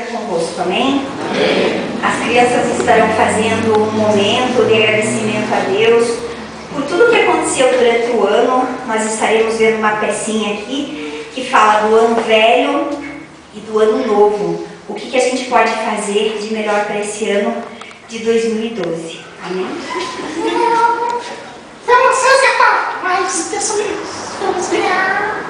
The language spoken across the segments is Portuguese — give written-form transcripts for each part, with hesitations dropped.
esteja convosco, amém? As crianças estarão fazendo um momento de agradecimento a Deus por tudo que aconteceu durante o ano. Nós estaremos vendo uma pecinha aqui que fala do ano velho e do ano novo. O que a gente pode fazer de melhor para esse ano de 2012, amém? Vamos resgatar mais pessoas. Vamos ganhar.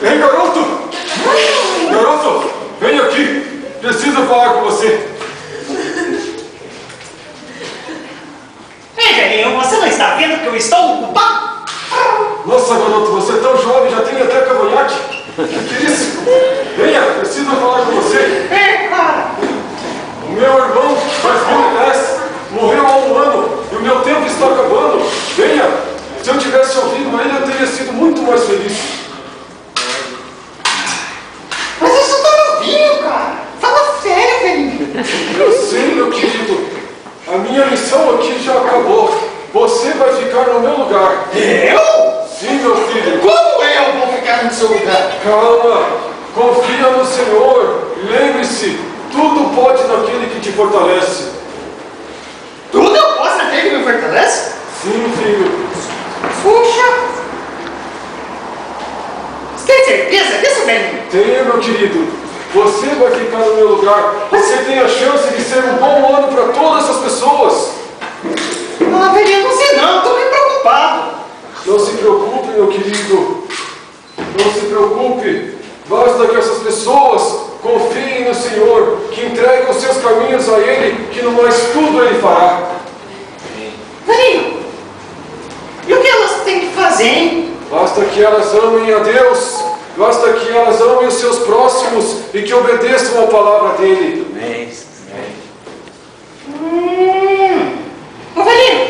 Ei, garoto! Garoto, vem aqui! Preciso falar com você. Ei, velhinho, você não está vendo que eu estou ocupado? Nossa, garoto, você é tão jovem, já tem até cavanhaque. Que isso? Venha, preciso falar com você. É, cara. O meu irmão, mais morreu há um ano e o meu tempo está acabando. Venha, se eu tivesse ouvido ele, eu teria sido muito mais feliz. Mas eu sou tão novinho, cara. Fala sério, velhinho. Eu sei, meu querido. A minha missão aqui já acabou. Você vai ficar no meu lugar. Eu? Sim, meu filho. Como eu vou ficar no seu lugar? Calma, confia no Senhor. Lembre-se, tudo pode naquele que te fortalece. Tudo eu posso naquele que me fortalece? Sim, filho. Puxa. Você tem certeza disso, velhinho? Tenha, meu querido. Você vai ficar no meu lugar. Você tem a chance de ser um bom ano para todas as pessoas. Ah, velhinho, não sei não. Estou meio preocupado. Não se preocupe, meu querido. Não se preocupe. Basta que essas pessoas confiem no Senhor, que entreguem os seus caminhos a Ele, que no mais tudo Ele fará. Velhinho, e o que elas têm que fazer, hein? Basta que elas amem a Deus. Basta que elas amem os seus próximos e que obedeçam a palavra dEle. Amém. Ô, velhinho,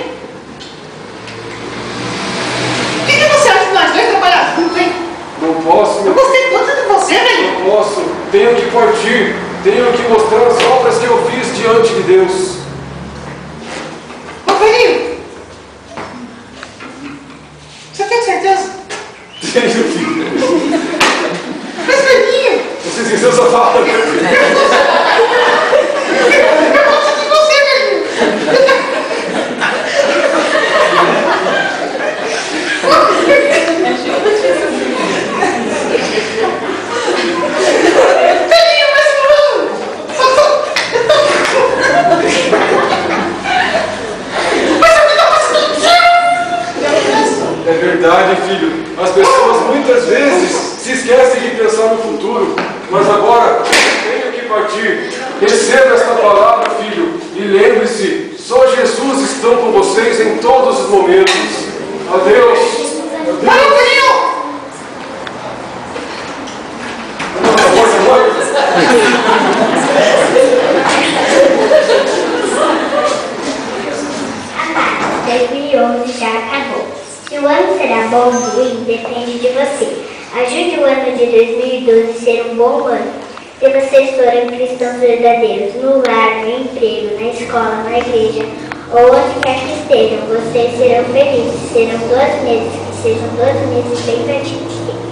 o que você acha de nós dois trabalhar juntos, hein? Não posso, Eu meu gostei tanto de você, velhinho. Não posso. Tenho que partir. Tenho que mostrar as obras que eu fiz diante de Deus. Ô, velhinho, você tem certeza? Tenho, filho. Mas, velhinho, Você esqueceu essa fala. eu gosto de você, velhinho. Velhinho, mas não. Mas a vida passa tão tempo. É verdade, filho. As pessoas muitas vezes se esquecem de pensar no futuro. Mas agora tenho que partir. Receba esta palavra, filho. E lembre-se, só Jesus está com vocês em todos os momentos. Adeus. Vai, Adeus. velhinho. Amado, 2011 já acabou. Se o ano será bom ou ruim, depende de você. Ajude o ano de 2012 a ser um bom ano. Se vocês forem cristãos verdadeiros, no lar, no emprego, na escola, na igreja, ou onde quer que estejam, vocês serão felizes. Serão 12 meses, que sejam 12 meses bem pertinho de Deus.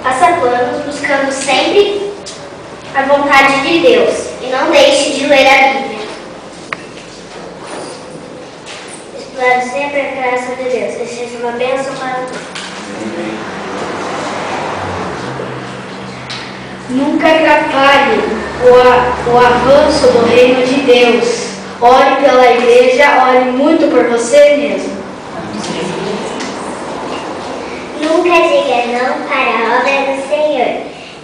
Faça planos buscando sempre a vontade de Deus e não deixe de ler a Bíblia. Explore sempre a graça de Deus. Que seja uma bênção para todos. Nunca atrapalhe o avanço do reino de Deus. Ore pela igreja, ore muito por você mesmo. Nunca diga não para a obra do Senhor.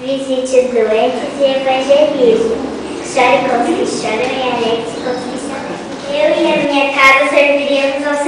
Visite os doentes e evangelize. Chore com os que choram e alegre-se com os que se alegram. Eu e a minha casa serviremos ao